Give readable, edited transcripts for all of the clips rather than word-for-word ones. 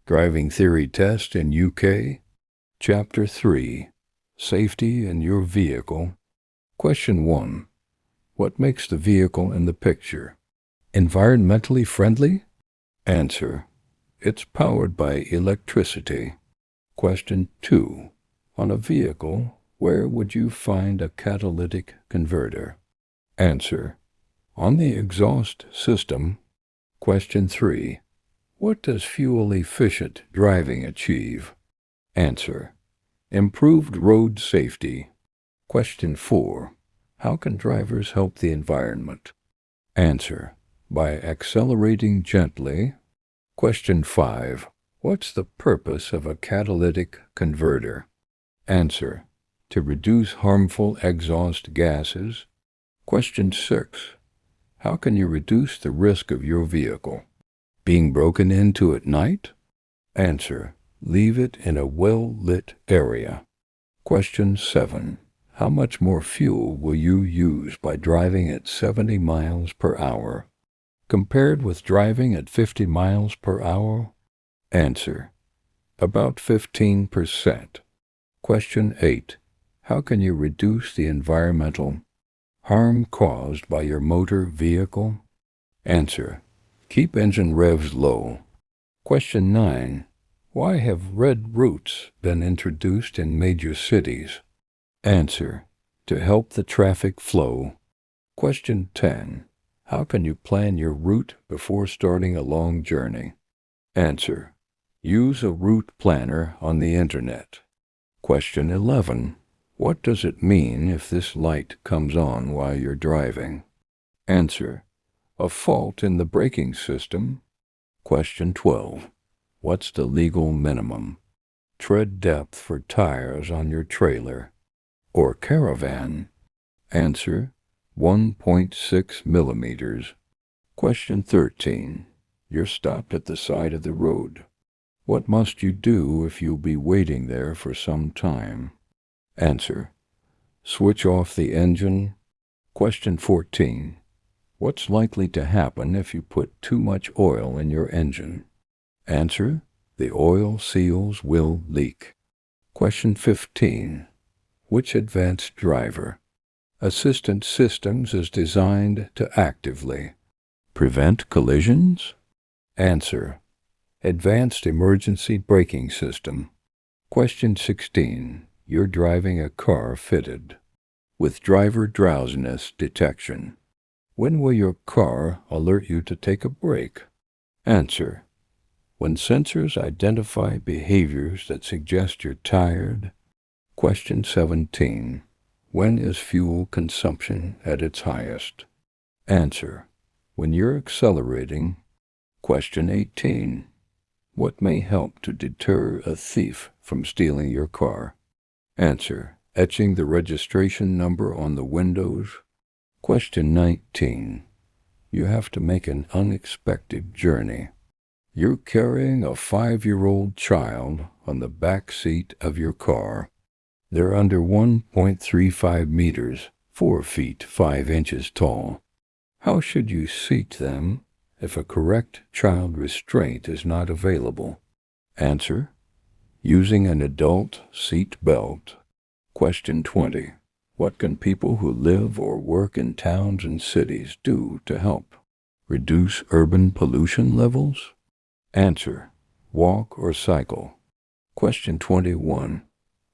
Driving Theory Test in UK, Chapter 3, Safety in Your Vehicle. Question 1. What makes the vehicle in the picture environmentally friendly? Answer. It's powered by electricity. Question 2. On a vehicle, where would you find a catalytic converter? Answer. On the exhaust system. Question 3. What does fuel-efficient driving achieve? Answer. Improved road safety. Question 4. How can drivers help the environment? Answer. By accelerating gently. Question 5. What's the purpose of a catalytic converter? Answer. To reduce harmful exhaust gases. Question 6. How can you reduce the risk of your vehicle being broken into at night? Answer. Leave it in a well-lit area. Question 7. How much more fuel will you use by driving at 70 miles per hour compared with driving at 50 miles per hour? Answer. About 15%. Question 8. How can you reduce the environmental harm caused by your motor vehicle? Answer. Keep engine revs low. Question 9. Why have red routes been introduced in major cities? Answer. To help the traffic flow. Question 10. How can you plan your route before starting a long journey? Answer. Use a route planner on the internet. Question 11. What does it mean if this light comes on while you're driving? Answer. A fault in the braking system. Question 12. What's the legal minimum tread depth for tires on your trailer or caravan? Answer. 1.6 millimeters. Question 13. You're stopped at the side of the road. What must you do if you'll be waiting there for some time? Answer. Switch off the engine. Question 14. What's likely to happen if you put too much oil in your engine? Answer. The oil seals will leak. Question 15. Which advanced driver assistance systems is designed to actively prevent collisions? Answer. Advanced emergency braking system. Question 16. You're driving a car fitted with driver drowsiness detection. When will your car alert you to take a break? Answer. When sensors identify behaviors that suggest you're tired. Question 17. When is fuel consumption at its highest? Answer. When you're accelerating. Question 18. What may help to deter a thief from stealing your car? Answer. Etching the registration number on the windows. Question 19. You have to make an unexpected journey. You're carrying a 5-year-old child on the back seat of your car. They're under 1.35 meters, 4 feet 5 inches tall. How should you seat them if a correct child restraint is not available? Answer. Using an adult seat belt. Question 20. What can people who live or work in towns and cities do to help reduce urban pollution levels? Answer. Walk or cycle. Question 21.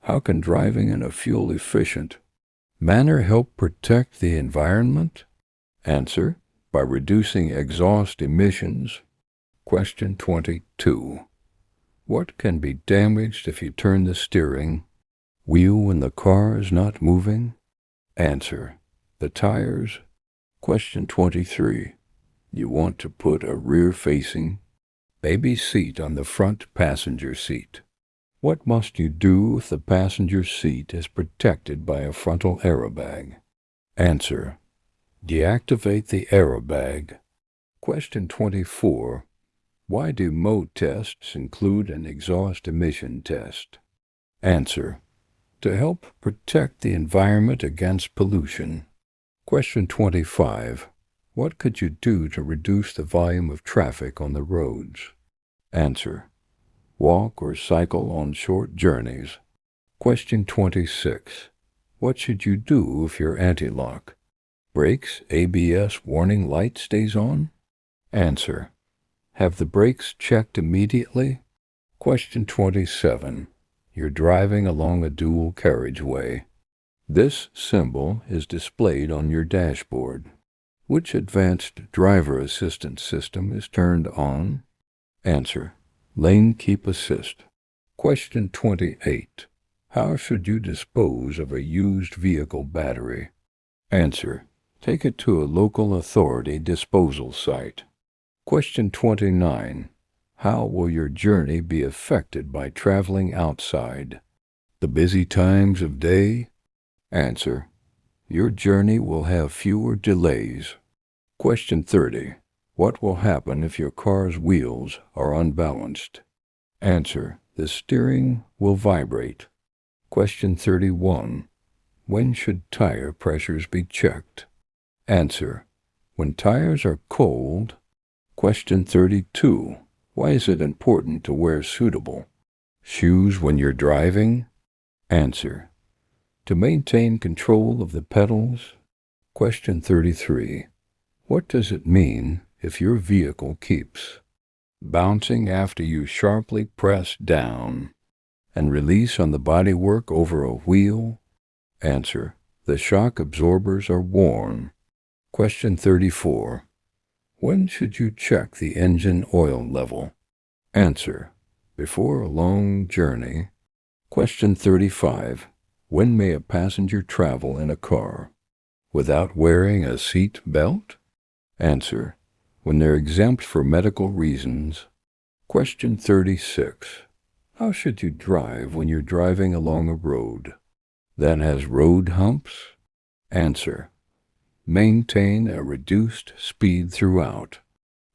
How can driving in a fuel-efficient manner help protect the environment? Answer. By reducing exhaust emissions. Question 22. What can be damaged if you turn the steering wheel when the car is not moving? Answer. The tires. Question 23. You want to put a rear-facing baby seat on the front passenger seat. What must you do if the passenger seat is protected by a frontal airbag? Answer. Deactivate the airbag. Question 24. Why do mode tests include an exhaust emission test? Answer. To help protect the environment against pollution. Question 25. What could you do to reduce the volume of traffic on the roads? Answer. walk or cycle on short journeys? Question 26. What should you do if your anti-lock, brakes, ABS warning light stays on? Answer. Have the brakes checked immediately? Question 27. You're driving along a dual carriageway. This symbol is displayed on your dashboard. Which advanced driver assistance system is turned on? Answer. Lane Keep Assist. Question 28. How should you dispose of a used vehicle battery? Answer. Take it to a local authority disposal site. Question 29. How will your journey be affected by traveling outside? The busy times of day? Answer. Your journey will have fewer delays. Question 30. What will happen if your car's wheels are unbalanced? Answer. The steering will vibrate. Question 31. When should tire pressures be checked? Answer. When tires are cold. Question 32. Why is it important to wear suitable shoes when you're driving? Answer. To maintain control of the pedals. Question 33. What does it mean if your vehicle keeps bouncing after you sharply press down and release on the bodywork over a wheel? Answer. The shock absorbers are worn. Question 34. When should you check the engine oil level? Answer. Before a long journey. Question 35. When may a passenger travel in a car without wearing a seat belt? Answer. When they're exempt for medical reasons. Question 36. How should you drive when you're driving along a road that has road humps? Answer. Maintain a reduced speed throughout.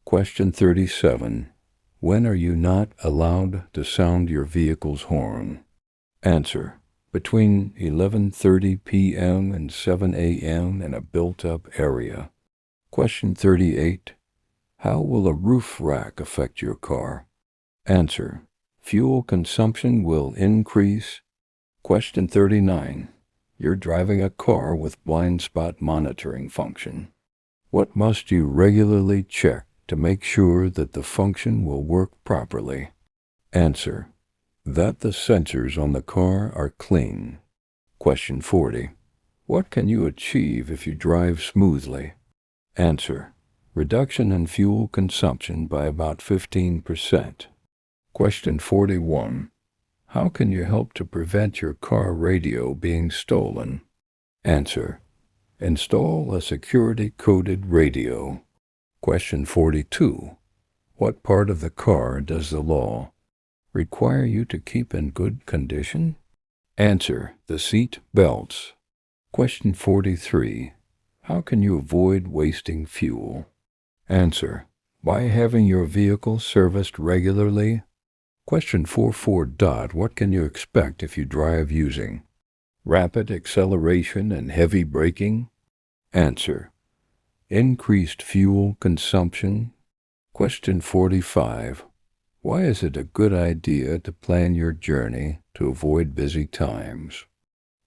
Question 37. When are you not allowed to sound your vehicle's horn? Answer. Between 11:30 p.m. and 7 a.m. in a built-up area. Question 38. How will a roof rack affect your car? Answer. Fuel consumption will increase. Question 39. You're driving a car with blind spot monitoring function. What must you regularly check to make sure that the function will work properly? Answer. That the sensors on the car are clean. Question 40. What can you achieve if you drive smoothly? Answer. Reduction in fuel consumption by about 15%. Question 41. How can you help to prevent your car radio being stolen? Answer. Install a security-coded radio. Question 42. What part of the car does the law require you to keep in good condition? Answer. The seat belts. Question 43. How can you avoid wasting fuel? Answer. By having your vehicle serviced regularly. Question 44. What can you expect if you drive using rapid acceleration and heavy braking? Answer. Increased fuel consumption. Question 45. Why is it a good idea to plan your journey to avoid busy times?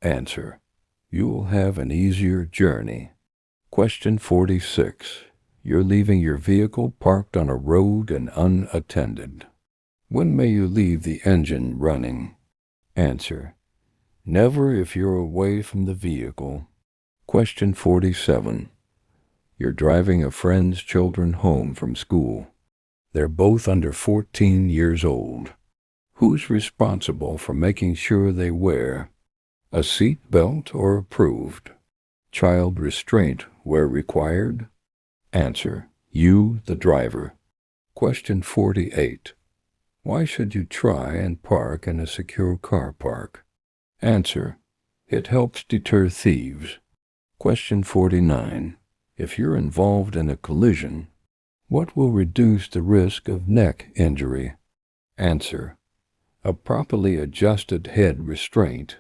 Answer. You will have an easier journey. Question 46. You're leaving your vehicle parked on a road and unattended. When may you leave the engine running? Answer. Never if you're away from the vehicle. Question 47. You're driving a friend's children home from school. They're both under 14 years old. Who's responsible for making sure they wear a seat belt or approved child restraint where required? Answer. You, the driver. Question 48. Why should you try and park in a secure car park? Answer. It helps deter thieves. Question 49. If you're involved in a collision, what will reduce the risk of neck injury? Answer. A properly adjusted head restraint.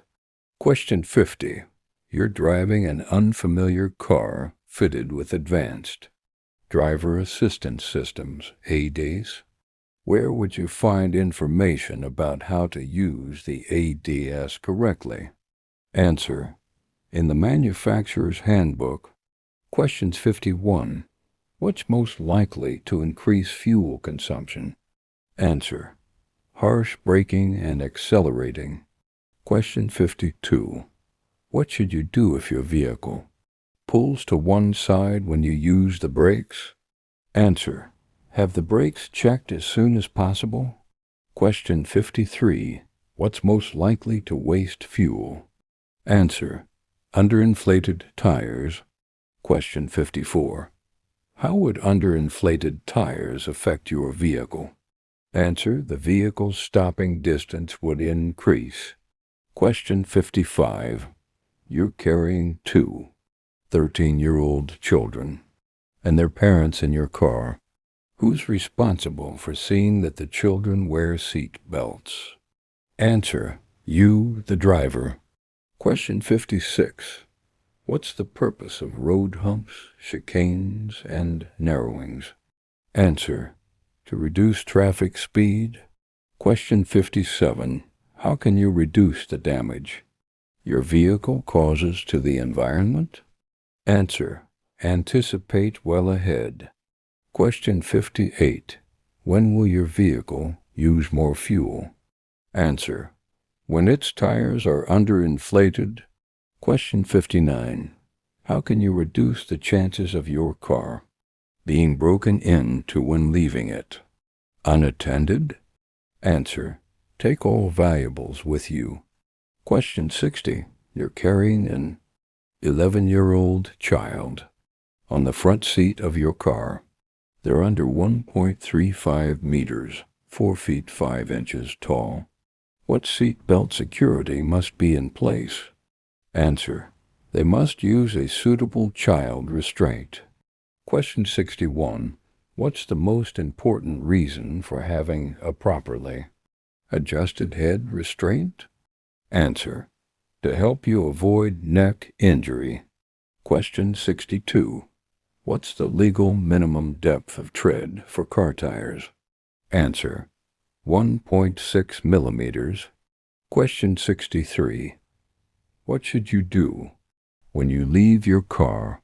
Question 50. You're driving an unfamiliar car fitted with advanced driver assistance systems, ADAS. Where would you find information about how to use the ADS correctly? Answer: in the manufacturer's handbook. Questions 51. What's most likely to increase fuel consumption? Answer: harsh braking and accelerating. Question 52. What should you do if your vehicle pulls to one side when you use the brakes? Answer: have the brakes checked as soon as possible. Question 53. What's most likely to waste fuel? Answer: underinflated tires. Question 54. How would underinflated tires affect your vehicle? Answer: the vehicle's stopping distance would increase. Question 55. You're carrying two 13-year-old children and their parents in your car. Who's responsible for seeing that the children wear seat belts? Answer: you, the driver. Question 56. What's the purpose of road humps, chicanes, and narrowings? Answer: to reduce traffic speed. Question 57. How can you reduce the damage your vehicle causes to the environment? Answer: anticipate well ahead. Question 58. When will your vehicle use more fuel? Answer: when its tires are underinflated. Question 59. How can you reduce the chances of your car being broken into when leaving it unattended? Answer: take all valuables with you. Question 60. You're carrying an 11-year-old child on the front seat of your car. They're under 1.35 meters, 4 feet 5 inches tall. What seat belt security must be in place? Answer: they must use a suitable child restraint. Question 61. What's the most important reason for having a properly adjusted head restraint? Answer: to help you avoid neck injury. Question 62. What's the legal minimum depth of tread for car tires? Answer: 1.6 millimeters. Question 63. What should you do when you leave your car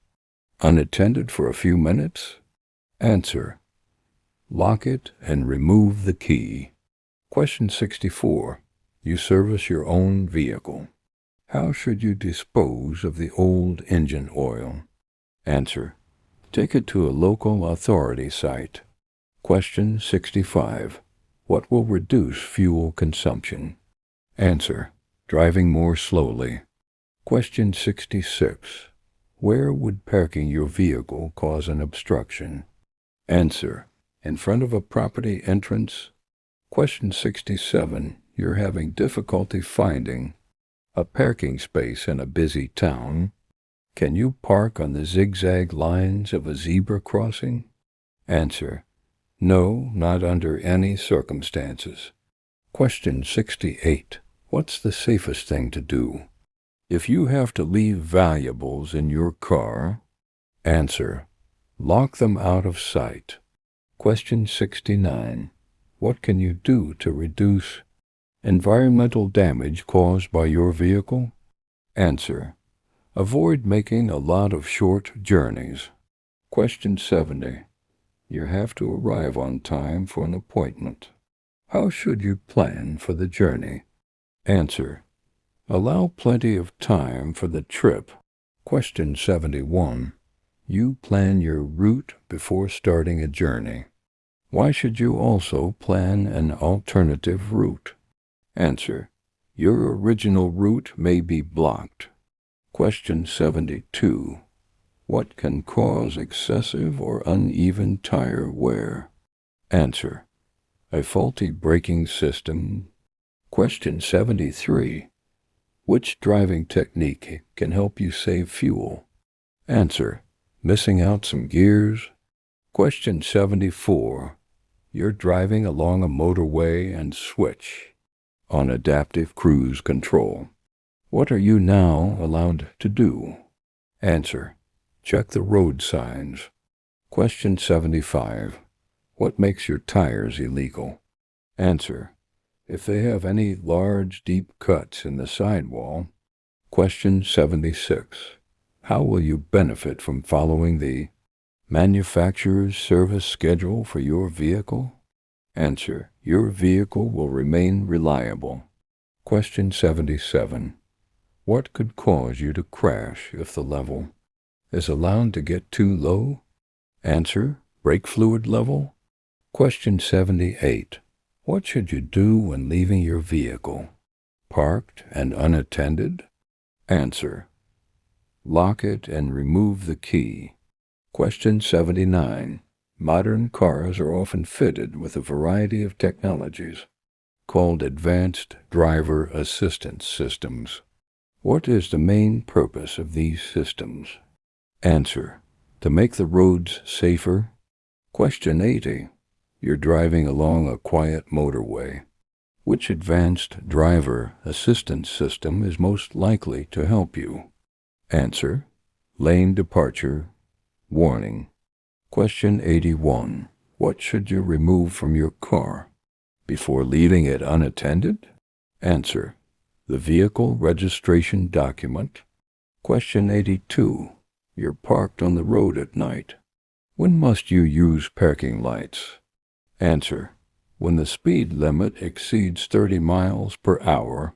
unattended for a few minutes? Answer: lock it and remove the key. Question 64. You service your own vehicle. How should you dispose of the old engine oil? Answer: take it to a local authority site. Question 65. What will reduce fuel consumption? Answer: driving more slowly. Question 66. Where would parking your vehicle cause an obstruction? Answer: in front of a property entrance. Question 67. You're having difficulty finding a parking space in a busy town. Can you park on the zigzag lines of a zebra crossing? Answer: no, not under any circumstances. Question 68. What's the safest thing to do if you have to leave valuables in your car? Answer: lock them out of sight. Question 69. What can you do to reduce environmental damage caused by your vehicle? Answer: avoid making a lot of short journeys. Question 70. You have to arrive on time for an appointment. How should you plan for the journey? Answer: allow plenty of time for the trip. Question 71. You plan your route before starting a journey. Why should you also plan an alternative route? Answer: your original route may be blocked. Question 72. What can cause excessive or uneven tire wear? Answer: a faulty braking system. Question 73. Which driving technique can help you save fuel? Answer: missing out some gears. Question 74. You're driving along a motorway and switch on adaptive cruise control. What are you now allowed to do? Answer: check the road signs. Question 75. What makes your tires illegal? Answer: if they have any large, deep cuts in the sidewall. Question 76. How will you benefit from following the manufacturer's service schedule for your vehicle? Answer: your vehicle will remain reliable. Question 77. What could cause you to crash if the level is allowed to get too low? Answer: brake fluid level. Question 78. What should you do when leaving your vehicle parked and unattended? Answer: lock it and remove the key. Question 79. Modern cars are often fitted with a variety of technologies called advanced driver assistance systems. What is the main purpose of these systems? Answer: to make the roads safer. Question 80. You're driving along a quiet motorway. Which advanced driver assistance system is most likely to help you? Answer: lane departure warning. Question 81. What should you remove from your car before leaving it unattended? Answer: the vehicle registration document. Question 82. You're parked on the road at night. When must you use parking lights? Answer: when the speed limit exceeds 30 miles per hour